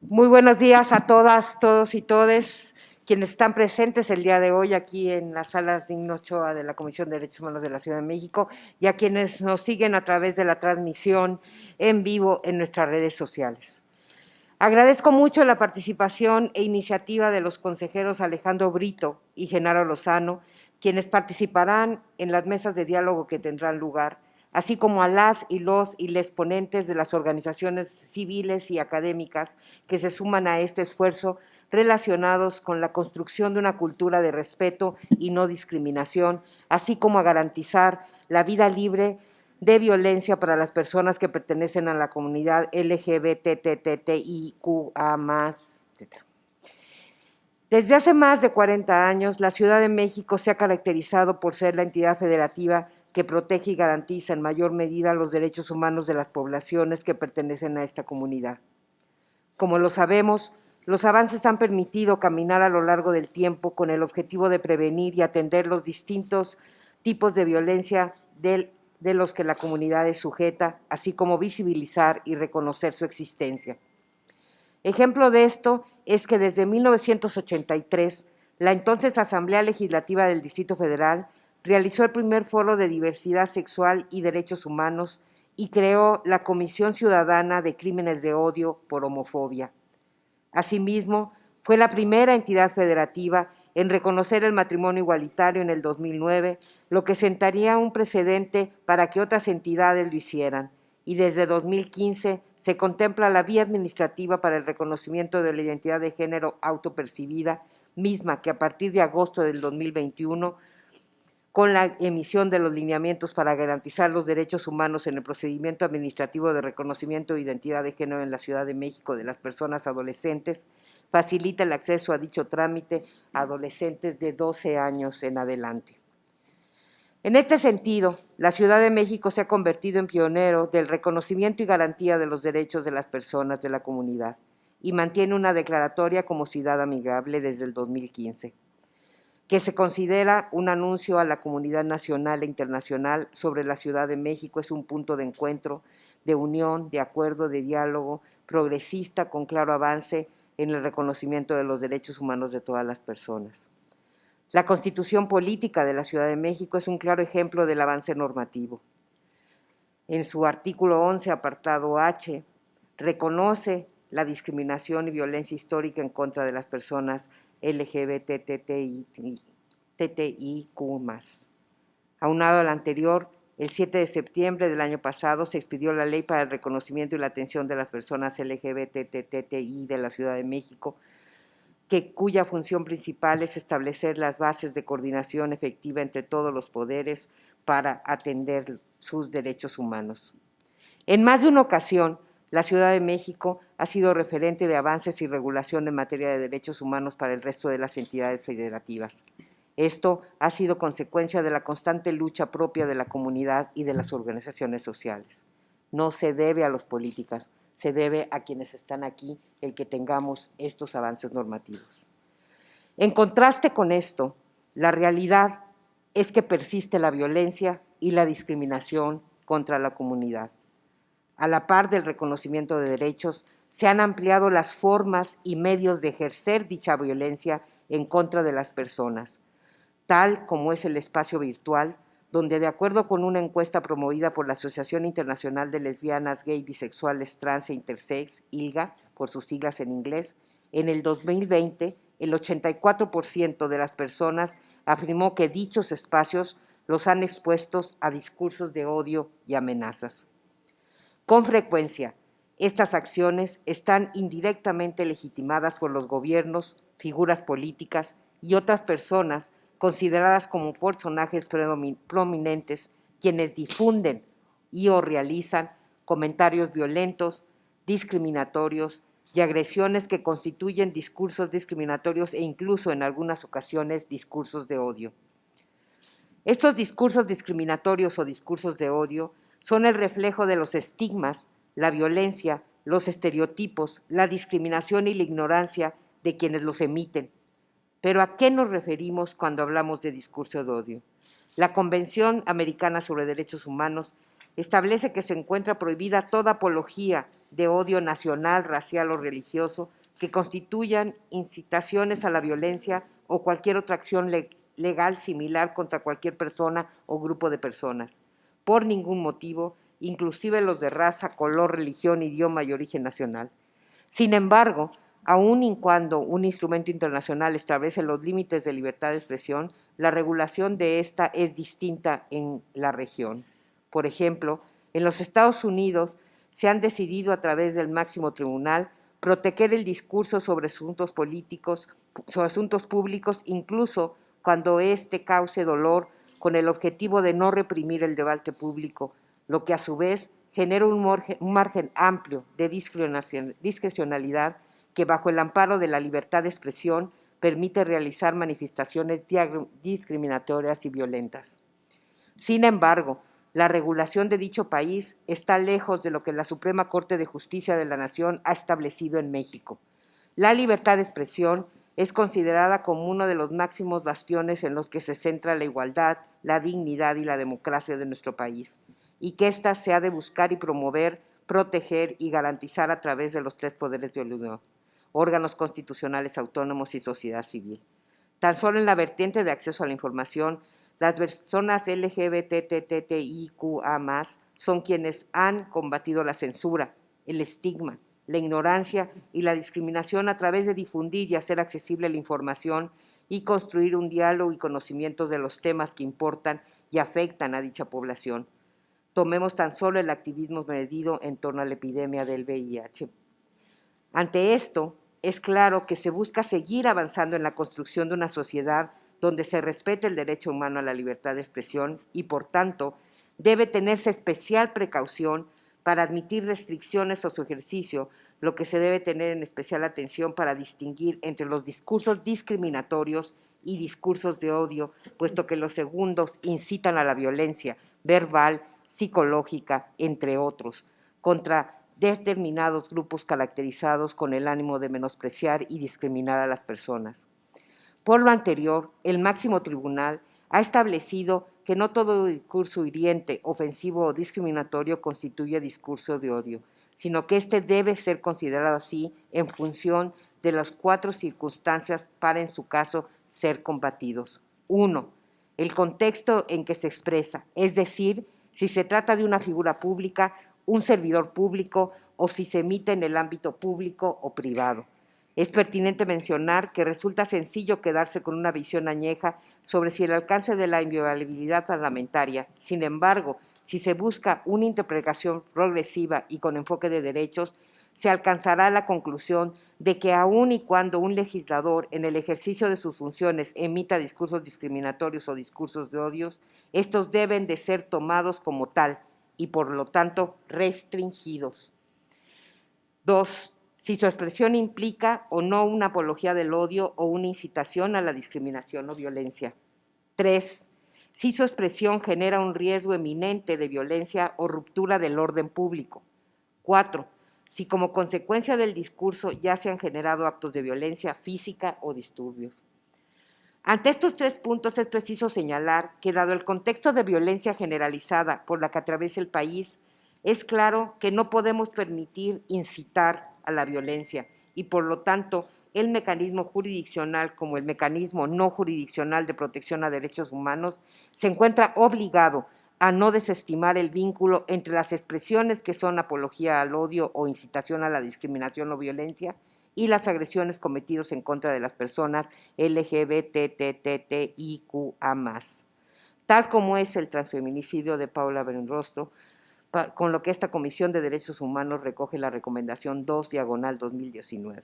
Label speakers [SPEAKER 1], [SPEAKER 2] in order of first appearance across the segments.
[SPEAKER 1] Muy buenos días a todas, todos y todes quienes están presentes el día de hoy aquí en las salas Digno Ochoa de la Comisión de Derechos Humanos de la Ciudad de México y a quienes nos siguen a través de la transmisión en vivo en nuestras redes sociales. Agradezco mucho la participación e iniciativa de los consejeros Alejandro Brito y Genaro Lozano, quienes participarán en las mesas de diálogo que tendrán lugar, así como a las y les ponentes de las organizaciones civiles y académicas que se suman a este esfuerzo relacionados con la construcción de una cultura de respeto y no discriminación, así como a garantizar la vida libre de violencia para las personas que pertenecen a la comunidad LGBTTIQA+, etc. Desde hace más de 40 años, la Ciudad de México se ha caracterizado por ser la entidad federativa que protege y garantiza en mayor medida los derechos humanos de las poblaciones que pertenecen a esta comunidad. Como lo sabemos, los avances han permitido caminar a lo largo del tiempo con el objetivo de prevenir y atender los distintos tipos de violencia de los que la comunidad es sujeta, así como visibilizar y reconocer su existencia. Ejemplo de esto es que desde 1983, la entonces Asamblea Legislativa del Distrito Federal realizó el primer foro de diversidad sexual y derechos humanos y creó la Comisión Ciudadana de Crímenes de Odio por Homofobia. Asimismo, fue la primera entidad federativa en reconocer el matrimonio igualitario en el 2009, lo que sentaría un precedente para que otras entidades lo hicieran. Y desde 2015 se contempla la vía administrativa para el reconocimiento de la identidad de género autopercibida, misma que a partir de agosto del 2021, con la emisión de los lineamientos para garantizar los derechos humanos en el procedimiento administrativo de reconocimiento de identidad de género en la Ciudad de México de las personas adolescentes, facilita el acceso a dicho trámite a adolescentes de 12 años en adelante. En este sentido, la Ciudad de México se ha convertido en pionero del reconocimiento y garantía de los derechos de las personas de la comunidad y mantiene una declaratoria como ciudad amigable desde el 2015, que se considera un anuncio a la comunidad nacional e internacional sobre la Ciudad de México. Es un punto de encuentro, de unión, de acuerdo, de diálogo progresista con claro avance en el reconocimiento de los derechos humanos de todas las personas. La Constitución Política de la Ciudad de México es un claro ejemplo del avance normativo. En su artículo 11, apartado H, reconoce la discriminación y violencia histórica en contra de las personas LGBTTIQ+. Aunado al anterior, el 7 de septiembre del año pasado se expidió la Ley para el Reconocimiento y la Atención de las Personas LGBTTI de la Ciudad de México, cuya función principal es establecer las bases de coordinación efectiva entre todos los poderes para atender sus derechos humanos. En más de una ocasión, la Ciudad de México ha sido referente de avances y regulación en materia de derechos humanos para el resto de las entidades federativas. Esto ha sido consecuencia de la constante lucha propia de la comunidad y de las organizaciones sociales. No se debe a los políticos, se debe a quienes están aquí el que tengamos estos avances normativos. En contraste con esto, la realidad es que persiste la violencia y la discriminación contra la comunidad. A la par del reconocimiento de derechos, se han ampliado las formas y medios de ejercer dicha violencia en contra de las personas, tal como es el espacio virtual, donde de acuerdo con una encuesta promovida por la Asociación Internacional de Lesbianas, Gay, Bisexuales, Trans e Intersex, ILGA, por sus siglas en inglés, en el 2020, el 84% de las personas afirmó que dichos espacios los han expuestos a discursos de odio y amenazas. Con frecuencia, estas acciones están indirectamente legitimadas por los gobiernos, figuras políticas y otras personas consideradas como personajes prominentes, quienes difunden y o realizan comentarios violentos, discriminatorios y agresiones que constituyen discursos discriminatorios e incluso en algunas ocasiones discursos de odio. Estos discursos discriminatorios o discursos de odio son el reflejo de los estigmas, la violencia, los estereotipos, la discriminación y la ignorancia de quienes los emiten. Pero ¿a qué nos referimos cuando hablamos de discurso de odio? La Convención Americana sobre Derechos Humanos establece que se encuentra prohibida toda apología de odio nacional, racial o religioso que constituyan incitaciones a la violencia o cualquier otra acción legal similar contra cualquier persona o grupo de personas, por ningún motivo, inclusive los de raza, color, religión, idioma y origen nacional. Sin embargo, aun y cuando un instrumento internacional establece los límites de libertad de expresión, la regulación de esta es distinta en la región. Por ejemplo, en los Estados Unidos se han decidido a través del máximo tribunal proteger el discurso sobre asuntos políticos, sobre asuntos públicos, incluso cuando éste cause dolor, con el objetivo de no reprimir el debate público, lo que a su vez genera un margen amplio de discrecionalidad que, bajo el amparo de la libertad de expresión, permite realizar manifestaciones discriminatorias y violentas. Sin embargo, la regulación de dicho país está lejos de lo que la Suprema Corte de Justicia de la Nación ha establecido en México. La libertad de expresión es considerada como uno de los máximos bastiones en los que se centra la igualdad, la dignidad y la democracia de nuestro país, y que ésta se ha de buscar y promover, proteger y garantizar a través de los tres poderes de la Unión, órganos constitucionales autónomos y sociedad civil. Tan solo en la vertiente de acceso a la información, las personas LGBTTIQA+, son quienes han combatido la censura, el estigma, la ignorancia y la discriminación a través de difundir y hacer accesible la información y construir un diálogo y conocimientos de los temas que importan y afectan a dicha población. Tomemos tan solo el activismo medido en torno a la epidemia del VIH. Ante esto, es claro que se busca seguir avanzando en la construcción de una sociedad donde se respete el derecho humano a la libertad de expresión y, por tanto, debe tenerse especial precaución para admitir restricciones a su ejercicio, lo que se debe tener en especial atención para distinguir entre los discursos discriminatorios y discursos de odio, puesto que los segundos incitan a la violencia verbal, psicológica, entre otros, contra determinados grupos caracterizados con el ánimo de menospreciar y discriminar a las personas. Por lo anterior, el máximo tribunal ha establecido que no todo discurso hiriente, ofensivo o discriminatorio constituye discurso de odio, sino que éste debe ser considerado así en función de las 4 circunstancias para, en su caso, ser combatidos. 1. El contexto en que se expresa, es decir, si se trata de una figura pública, un servidor público o si se emite en el ámbito público o privado. Es pertinente mencionar que resulta sencillo quedarse con una visión añeja sobre si el alcance de la inviolabilidad parlamentaria. Sin embargo, si se busca una interpretación progresiva y con enfoque de derechos, se alcanzará la conclusión de que aun y cuando un legislador en el ejercicio de sus funciones emita discursos discriminatorios o discursos de odios, estos deben de ser tomados como tal y por lo tanto restringidos. 2. Si su expresión implica o no una apología del odio o una incitación a la discriminación o violencia. 3. Si su expresión genera un riesgo eminente de violencia o ruptura del orden público. 4. Si como consecuencia del discurso ya se han generado actos de violencia física o disturbios. Ante estos 3 puntos es preciso señalar que, dado el contexto de violencia generalizada por la que atraviesa el país, es claro que no podemos permitir incitar a la violencia y, por lo tanto, el mecanismo jurisdiccional como el mecanismo no jurisdiccional de protección a derechos humanos se encuentra obligado a no desestimar el vínculo entre las expresiones que son apología al odio o incitación a la discriminación o violencia y las agresiones cometidas en contra de las personas LGBTTIQA+, tal como es el transfeminicidio de Paula Buenrostro, con lo que esta Comisión de Derechos Humanos recoge la recomendación 2/2019.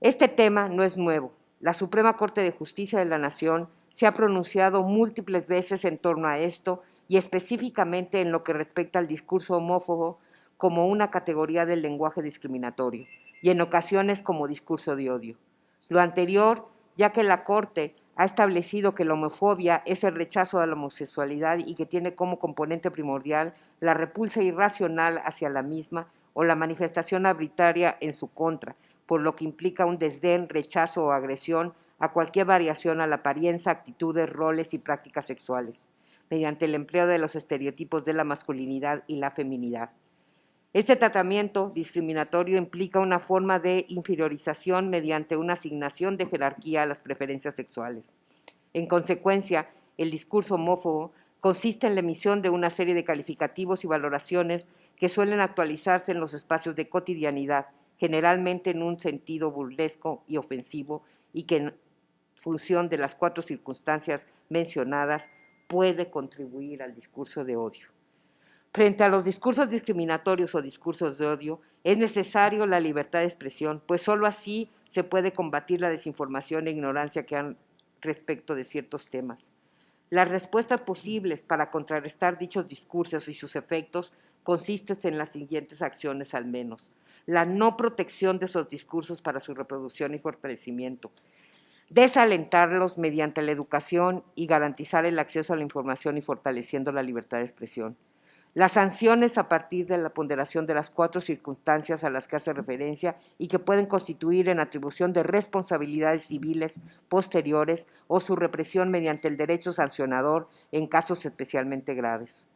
[SPEAKER 1] Este tema no es nuevo. La Suprema Corte de Justicia de la Nación se ha pronunciado múltiples veces en torno a esto y específicamente en lo que respecta al discurso homófobo como una categoría del lenguaje discriminatorio y en ocasiones como discurso de odio. Lo anterior, ya que la Corte ha establecido que la homofobia es el rechazo a la homosexualidad y que tiene como componente primordial la repulsa irracional hacia la misma o la manifestación arbitraria en su contra, por lo que implica un desdén, rechazo o agresión a cualquier variación a la apariencia, actitudes, roles y prácticas sexuales. mediante el empleo de los estereotipos de la masculinidad y la feminidad. Este tratamiento discriminatorio implica una forma de inferiorización mediante una asignación de jerarquía a las preferencias sexuales. En consecuencia, el discurso homófobo consiste en la emisión de una serie de calificativos y valoraciones que suelen actualizarse en los espacios de cotidianidad, generalmente en un sentido burlesco y ofensivo, y que en función de las 4 circunstancias mencionadas puede contribuir al discurso de odio. Frente a los discursos discriminatorios o discursos de odio, es necesario la libertad de expresión, pues sólo así se puede combatir la desinformación e ignorancia que han respecto de ciertos temas. Las respuestas posibles para contrarrestar dichos discursos y sus efectos consisten en las siguientes acciones al menos. La no protección de esos discursos para su reproducción y fortalecimiento. Desalentarlos mediante la educación y garantizar el acceso a la información y fortaleciendo la libertad de expresión. Las sanciones a partir de la ponderación de las 4 circunstancias a las que hace referencia y que pueden constituir en atribución de responsabilidades civiles posteriores o su represión mediante el derecho sancionador en casos especialmente graves.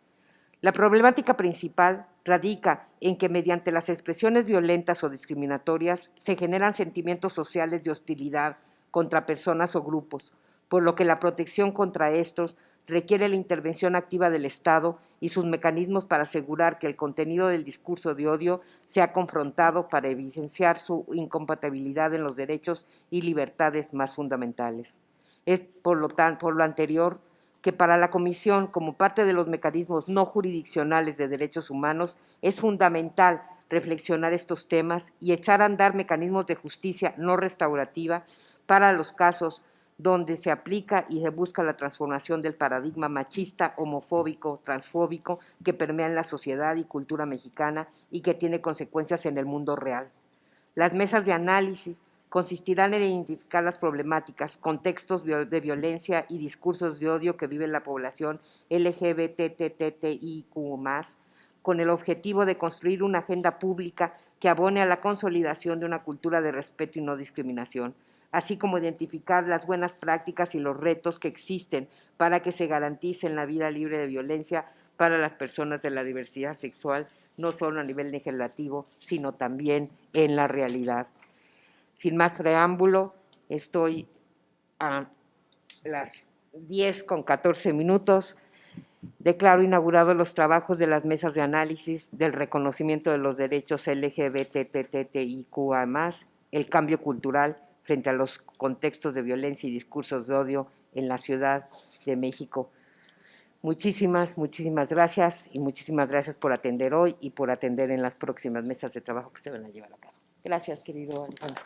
[SPEAKER 1] La problemática principal radica en que mediante las expresiones violentas o discriminatorias se generan sentimientos sociales de hostilidad contra personas o grupos, por lo que la protección contra estos requiere la intervención activa del Estado y sus mecanismos para asegurar que el contenido del discurso de odio sea confrontado para evidenciar su incompatibilidad en los derechos y libertades más fundamentales. Es, por lo anterior, que para la Comisión, como parte de los mecanismos no jurisdiccionales de derechos humanos, es fundamental reflexionar estos temas y echar a andar mecanismos de justicia no restaurativa para los casos donde se aplica y se busca la transformación del paradigma machista, homofóbico, transfóbico que permea en la sociedad y cultura mexicana y que tiene consecuencias en el mundo real. Las mesas de análisis consistirán en identificar las problemáticas, contextos de violencia y discursos de odio que vive la población LGBTTIQ+, con el objetivo de construir una agenda pública que abone a la consolidación de una cultura de respeto y no discriminación, así como identificar las buenas prácticas y los retos que existen para que se garantice la vida libre de violencia para las personas de la diversidad sexual, no solo a nivel legislativo, sino también en la realidad. Sin más preámbulo, estoy a las 10:14. Declaro inaugurados los trabajos de las mesas de análisis del reconocimiento de los derechos LGBTTIQA+, el cambio cultural frente a los contextos de violencia y discursos de odio en la Ciudad de México. Muchísimas gracias y muchísimas gracias por atender hoy y por atender en las próximas mesas de trabajo que se van a llevar a cabo. Gracias, querido Alejandro.